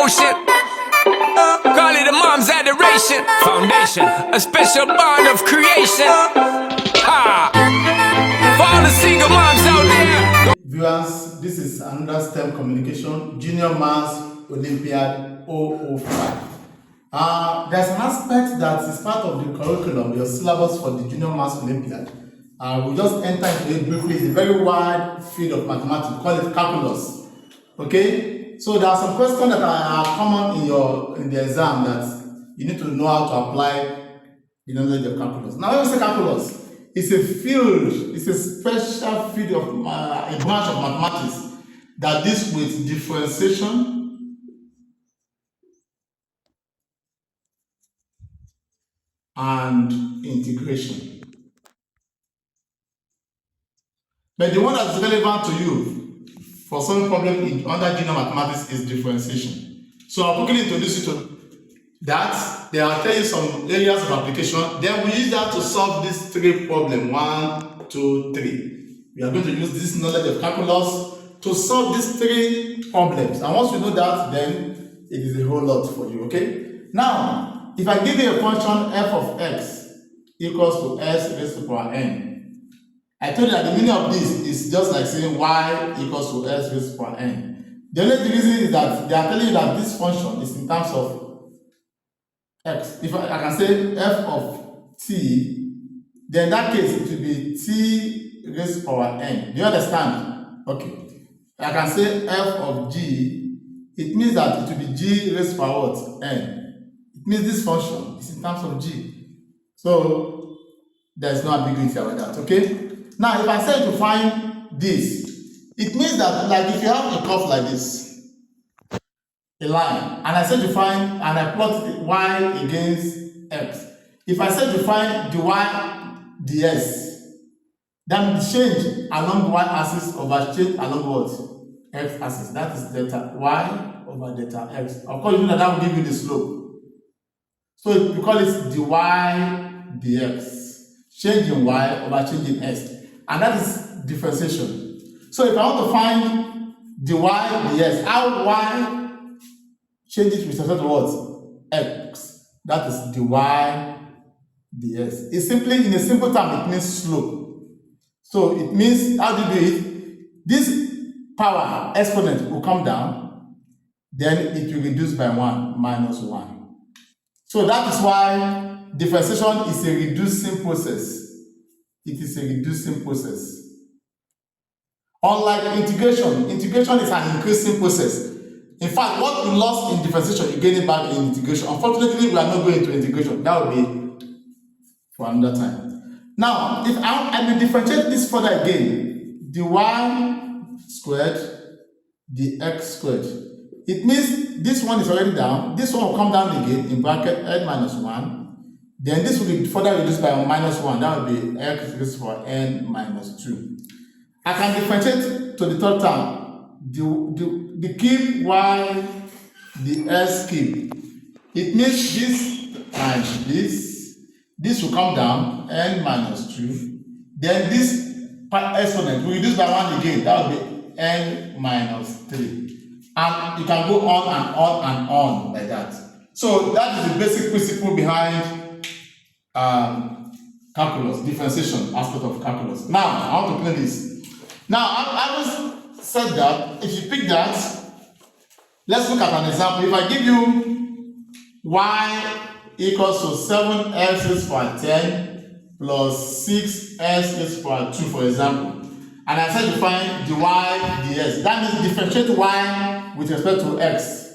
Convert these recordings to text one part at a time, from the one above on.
emotion. Call it a mom's adoration. Foundation, a special bond of creation. Ha! For all the single moms out there. Viewers, this is another STEM communication, Junior Maths Olympiad 005. There's an aspect that is part of the curriculum, your syllabus for the Junior Maths Olympiad. We'll just enter into it briefly. It's a very wide field of mathematics. We call it calculus. Okay? So there are some questions that are common in the exam that you need to know how to apply the knowledge of calculus. Now, when we say calculus, it's a field, it's a special field of a branch of mathematics that deals with differentiation, and integration. But the one that's relevant to you for solving problem under junior mathematics is differentiation. So I'll quickly introduce you to that. Then I'll tell you some areas of application. Then we use that to solve these three problems. 1, 2, 3. We are going to use this knowledge of calculus to solve these three problems. And once you know that, then it is a whole lot for you. Okay? Now, if I give you a function f of x equals to s raised to the power n, I told you that the meaning of this is just like saying y equals to s raised to the power n. The only reason is that they are telling you that this function is in terms of x. If I can say f of t, then in that case it will be t raised to the power n. Do you understand? Okay. I can say f of g, it means that it will be g raised to the power what? N. It means this function is in terms of g. So there's no ambiguity about that, okay? Now, if I say to find this, it means that, like, if you have a curve like this, a line, and I say to find, and I plot y against x. If I say to find dy ds, then the change along the y-axis over change along what? X-axis. That is delta y over delta x. Of course, you know that will give you the slope. So we call it dy dx. Change in y over change in x. And that is differentiation. So if I want to find dy dx, how y changes with respect to what? X. That is dy dx. It's simply, in a simple term, it means slope. So it means, how do you do it? This power exponent will come down, then it will reduce by 1 minus 1. So that is why differentiation is a reducing process. It is a reducing process. Unlike integration, integration is an increasing process. In fact, what you lost in differentiation, you gain it back in integration. Unfortunately, we are not going into integration. That will be for another time. Now, if I will differentiate this further again, the y squared, the x squared. It means this one is already down. This one will come down again in bracket n minus 1. Then this will be further reduced by minus 1. That will be x raised to n minus 2. I can differentiate to the third term. The cube y, the s cube. It means this times this. This will come down, n minus 2. Then this exponent will reduce by 1 again. That will be n minus 3. And you can go on and on and on like that. So that is the basic principle behind calculus, differentiation aspect of calculus. Now, I want to play this. Now, I always said that if you pick that, let's look at an example. If I give you y equals to 7x raised to the power 10 plus 6x raised to the power 2, for example, and I said to find dy ds, that means differentiate y with respect to x.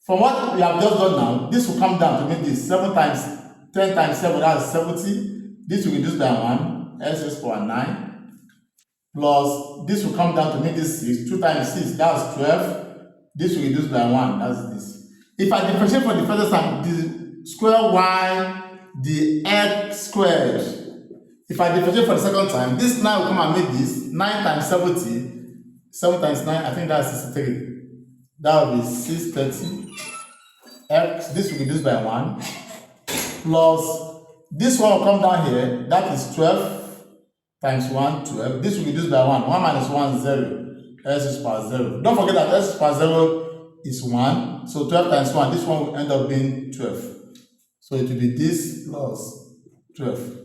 From what we have just done now, this will come down to make this 7 times 10 times 7, that is 70. This will reduce by 1, x raised to the power 9. Plus, this will come down to make this 6. 2 times 6, that is 12. This will reduce by 1, that's this. If I differentiate for the first time, the square y, the x squared. If I differentiate for the second time, this 9 will come and make this 9 times 70. 7 times 9, I think that's 63. That will be 630. X, this will reduce by 1. Plus, this one will come down here. That is 12 times 1, 12. This will reduce by 1. 1 minus 1 is 0. S is power 0. Don't forget that S is power 0 is 1. So 12 times 1, this one will end up being 12. So it will be this plus 12.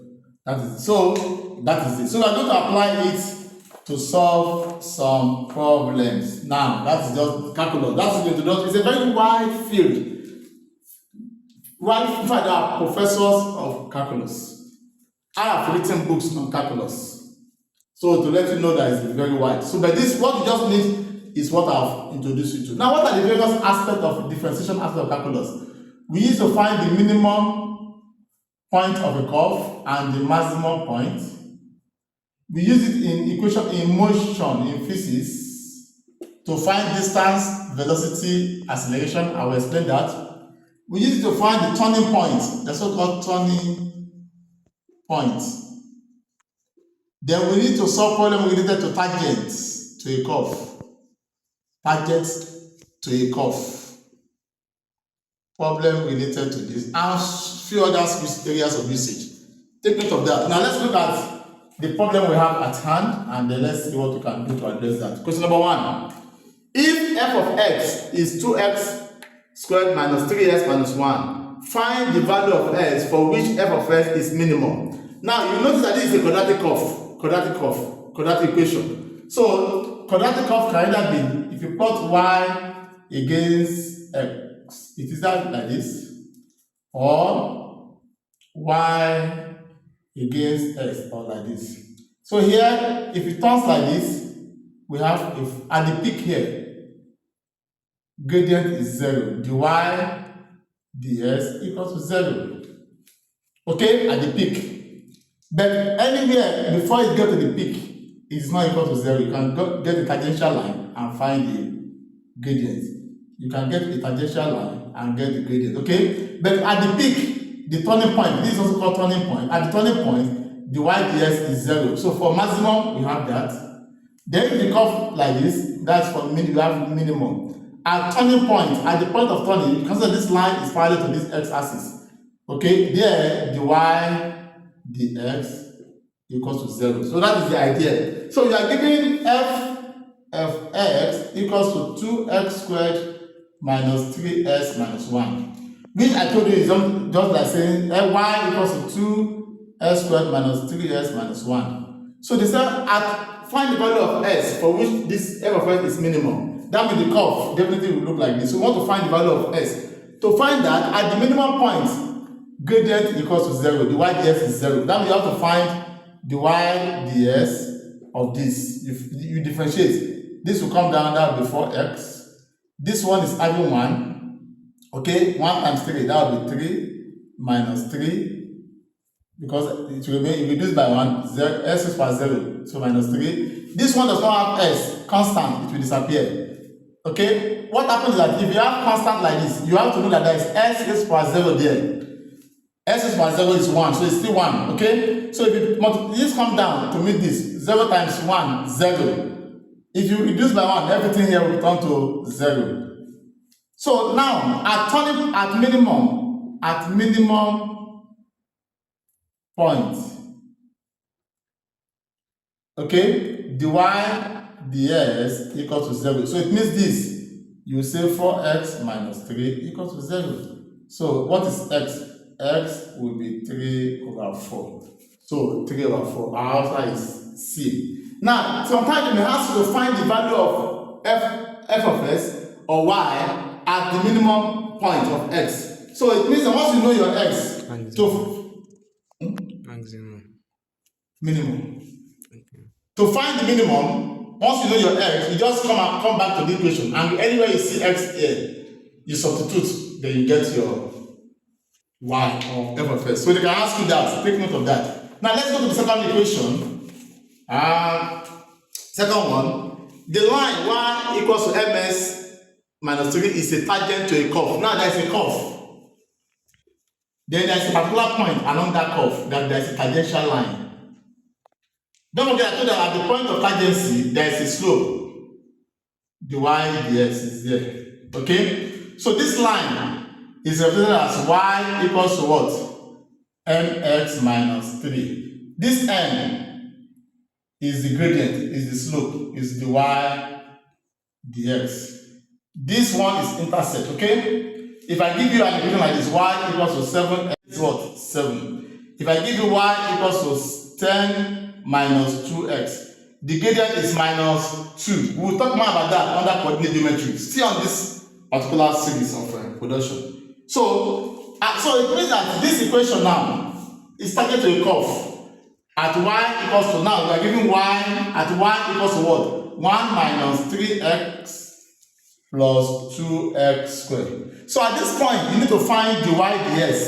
That is it. So that is it. So we are going to apply it to solve some problems. Now, that's just calculus. That's going to do. It's a very wide field. Wide. In fact, there are professors of calculus. I have written books on calculus. So to let you know that it's very wide. So but this, what you just need is what I've introduced you to. Now, what are the various aspects of differentiation aspect of calculus? We need to find the minimum point of a curve and the maximum point. We use it in equation in motion in physics to find distance, velocity, acceleration. I will explain that. We use it to find the turning point, the so-called turning point. Then we need to solve problem related to tangents to a curve. Tangents to a curve. Problem related to this and few other areas of usage. Take note of that. Now let's look at the problem we have at hand and then let's see what we can do to address that. Question number 1. If f of x is 2x squared minus 3x minus 1, find the value of s for which f of x is minimum. Now you notice that this is a quadratic equation. So quadratic curve can either be, if you plot y against x, it is that like this, or y against x, or like this. So here, if it turns like this, we have, if at the peak here, gradient is 0, dy ds equals to 0. Okay, at the peak. But anywhere before you get to the peak, it's not equal to 0. You can get the tangential line and find the gradient. You can get the tangential line and get the gradient, okay? But at the peak, the turning point, this is also called turning point. At the turning point, the y ds is 0. So for maximum, we have that. Then if you curve like this, that's for you have minimum. At turning point, at the point of turning, you consider this line is parallel to this x-axis. Okay, there the y dx equals to 0. So that is the idea. So you are giving f of x equals to 2x squared minus 3s minus 1. Which I told you is just like saying y equals to 2s squared minus 3s minus 1. So they say find the value of s for which this f of x is minimum. That means the curve definitely will look like this. So we want to find the value of s. To find that, at the minimum point, gradient equals to 0. The y ds is 0. That means you have to find the y ds of this. You differentiate. This will come down there before x. This one is having 1. Okay, 1 times 3, that will be 3 minus 3. Because it will be reduced by 1, s is for 0. So minus 3. This one does not have s, constant, it will disappear. Okay, what happens is that if you have constant like this, you have to know that there is s is for 0 there. S is for 0 is 1, so it's still 1. Okay, so if you this come down to meet this, 0 times 1, 0. If you reduce by 1, everything here will turn to 0. So now, at minimum point, okay, dy ds equals to 0. So it means this, you say 4x minus 3 equals to 0. So what is x? X will be 3 over 4. So 3 over 4, our answer is C. Now, sometimes you may ask you to find the value of f of s or y at the minimum point of x. So it means that once you know your x, minimum. Okay. To find the minimum, once you know your x, you just come back to the equation, and anywhere you see x here, you substitute, then you get your y of f of s. So they can ask you that. Take note of that. Now let's go to the second equation. Second one, the line y equals to ms minus 3 is a tangent to a curve. Now there is a curve. Then there is a particular point along that curve that there is a tangential line. Don't forget I told you that at the point of tangency there is a slope. The y ds is there. Okay? So this line is represented as y equals to what? Mx minus 3. This m is the gradient, is the slope, is the y dx. This one is intercept, okay? If I give you an equation like this, y equals to 7, x is what? 7. If I give you y equals to 10 minus 2x, the gradient is minus 2. We will talk more about that under coordinate geometry. Still on this particular series of production. So it means that this equation now is targeted to a curve. At y equals to, now we are giving y at y equals to what? 1 minus 3x plus 2x squared. So at this point, you need to find dy ds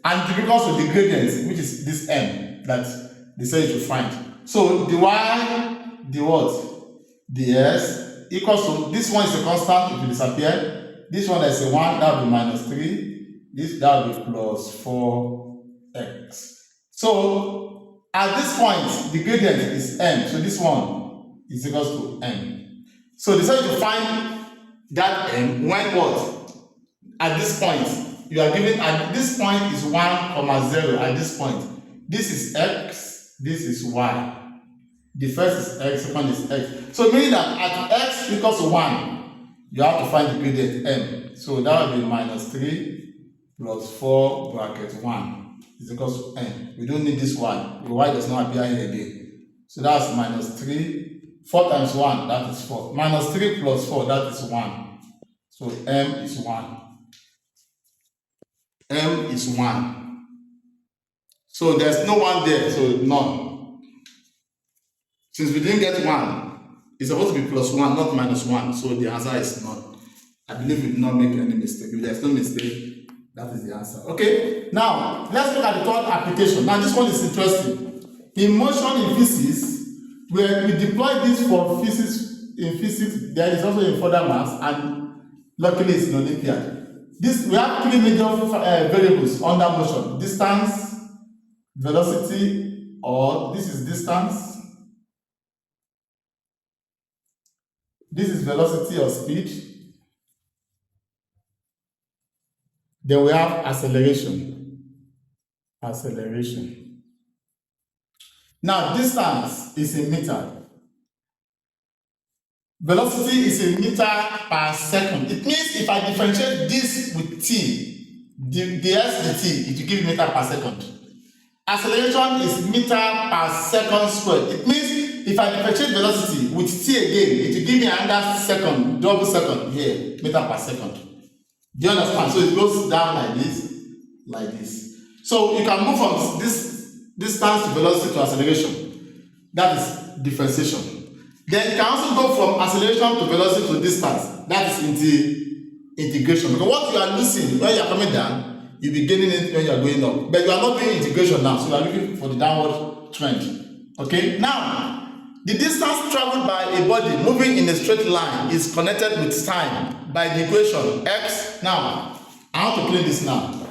and the equals to the gradient, which is this m that they say you should find. So dy the what? ds equals to, this one is a constant, it will disappear. This one is a 1, that will be minus 3. That will be plus 4x. So at this point, the gradient is m. So this one is equals to m. So they say to find that m when what? At this point, you are given, at this point is 1, 0 at this point. This is x, this is y. The first is x, second is x. So meaning that at x equals to 1, you have to find the gradient m. So that will be minus 3 plus 4 bracket 1 is equals to m. We don't need this y. The y does not appear here again. So that's minus 3. 4 times 1, that is 4. Minus 3 plus 4, that is 1. So m is 1. M is 1. So there's no 1 there, so none. Since we didn't get 1, it's supposed to be plus 1, not minus 1. So the answer is none. I believe we did not make any mistake. If there's no mistake, that is the answer. Okay, now let's look at the third application. Now this one is interesting. In motion in physics, where we deploy this for physics, in physics, there is also in further maths, and luckily it's in Olympiad. We have 3 major variables under motion: distance, velocity, or this is distance, this is velocity or speed. Then we have acceleration. Acceleration. Now, distance is in meter. Velocity is in meter per second. It means if I differentiate this with t, the s dt, it will give meter per second. Acceleration is meter per second squared. It means if I differentiate velocity with t again, it will give me another second, double second here, meter per second. Do you understand? So it goes down like this, like this. So you can move from this distance to velocity to acceleration. That is differentiation. Then you can also go from acceleration to velocity to distance. That is integration. Because what you are losing when you are coming down, you'll be gaining it when you are going up. But you are not doing integration now, so you are looking for the downward trend. Okay? Now, the distance traveled by a body moving in a straight line is connected with time by the equation x. Now, I want to play this now.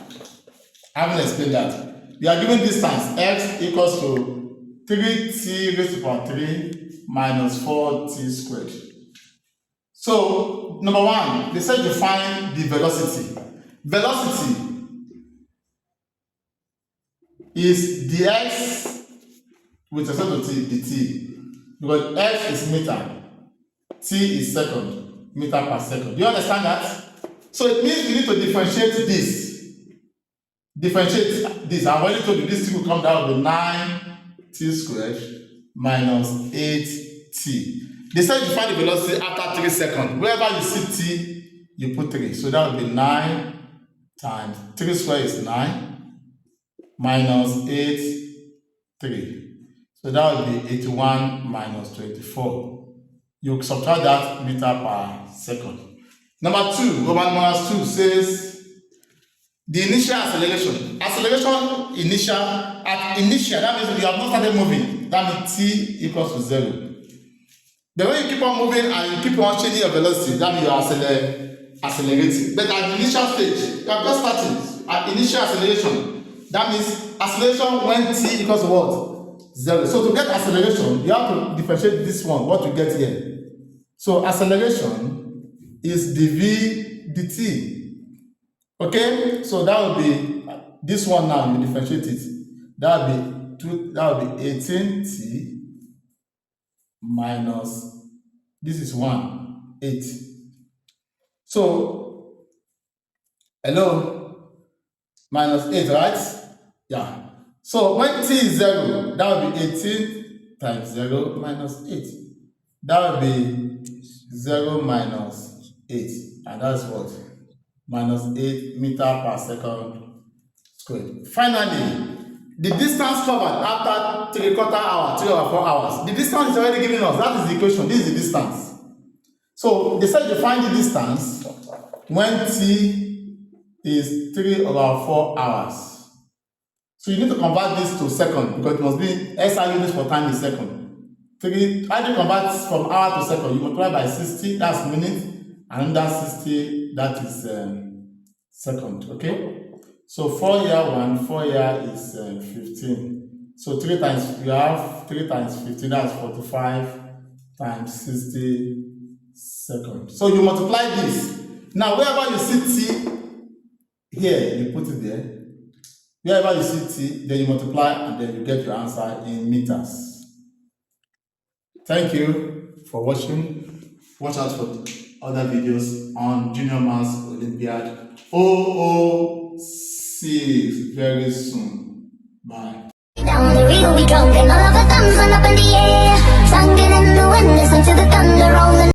I haven't explained that. You are given distance x equals to 3t raised to power 3 minus 4t squared. So, number 1, they said to find the velocity. Velocity is dx with respect to t, dt. Because x is meter, t is second, meter per second. Do you understand that? So it means we need to differentiate this. Differentiate this. I've already told you this thing will come down to 9t squared minus 8t. They said you find the velocity after 3 seconds. Wherever you see t, you put 3. So that will be 9 times 3 squared is 9 minus 8, 3. So that will be 81 minus 24. You subtract that meter per second. Number 2, Roman numeral 2 says the initial acceleration. Acceleration initial, at initial, that means you have not started moving. That means t equals to 0. But when you keep on moving and you keep on changing your velocity, that means you are accelerating. But at the initial stage, you have just started. At initial acceleration, that means acceleration when t equals to what? 0. So to get acceleration, you have to differentiate this one, what you get here. So acceleration is dv dt. Okay? So that will be this one now, you differentiate it. That will be 18t minus, this is 1, 8. So, hello, minus 8, right? Yeah. So when t is 0, that will be 18 times 0 minus 8. That will be 0 minus 8. And that's what? Minus 8 meter per second squared. Finally, the distance covered after 3/4 hour, 3/4 hours. The distance is already given us. That is the equation. This is the distance. So they said you find the distance when t is 3/4 hours. So you need to convert this to second because it must be SI units for time is second. How do you convert from hour to second? You multiply by 60, that's minute, and under 60, that is second. Okay? So 4 here 1, 4 here is 15. So 3 times, you have 3 times 15, that's 45 times 60 seconds. So you multiply this. Now wherever you see t here, you put it there. Wherever you see t, then you multiply and then you get your answer in meters. Thank you for watching. Watch out for other videos on Junior Maths Olympiad 006 very soon. Bye. Down the river we drunk and all of our thumbs went up in the air. Singing in the wind, listen to the thunder roll.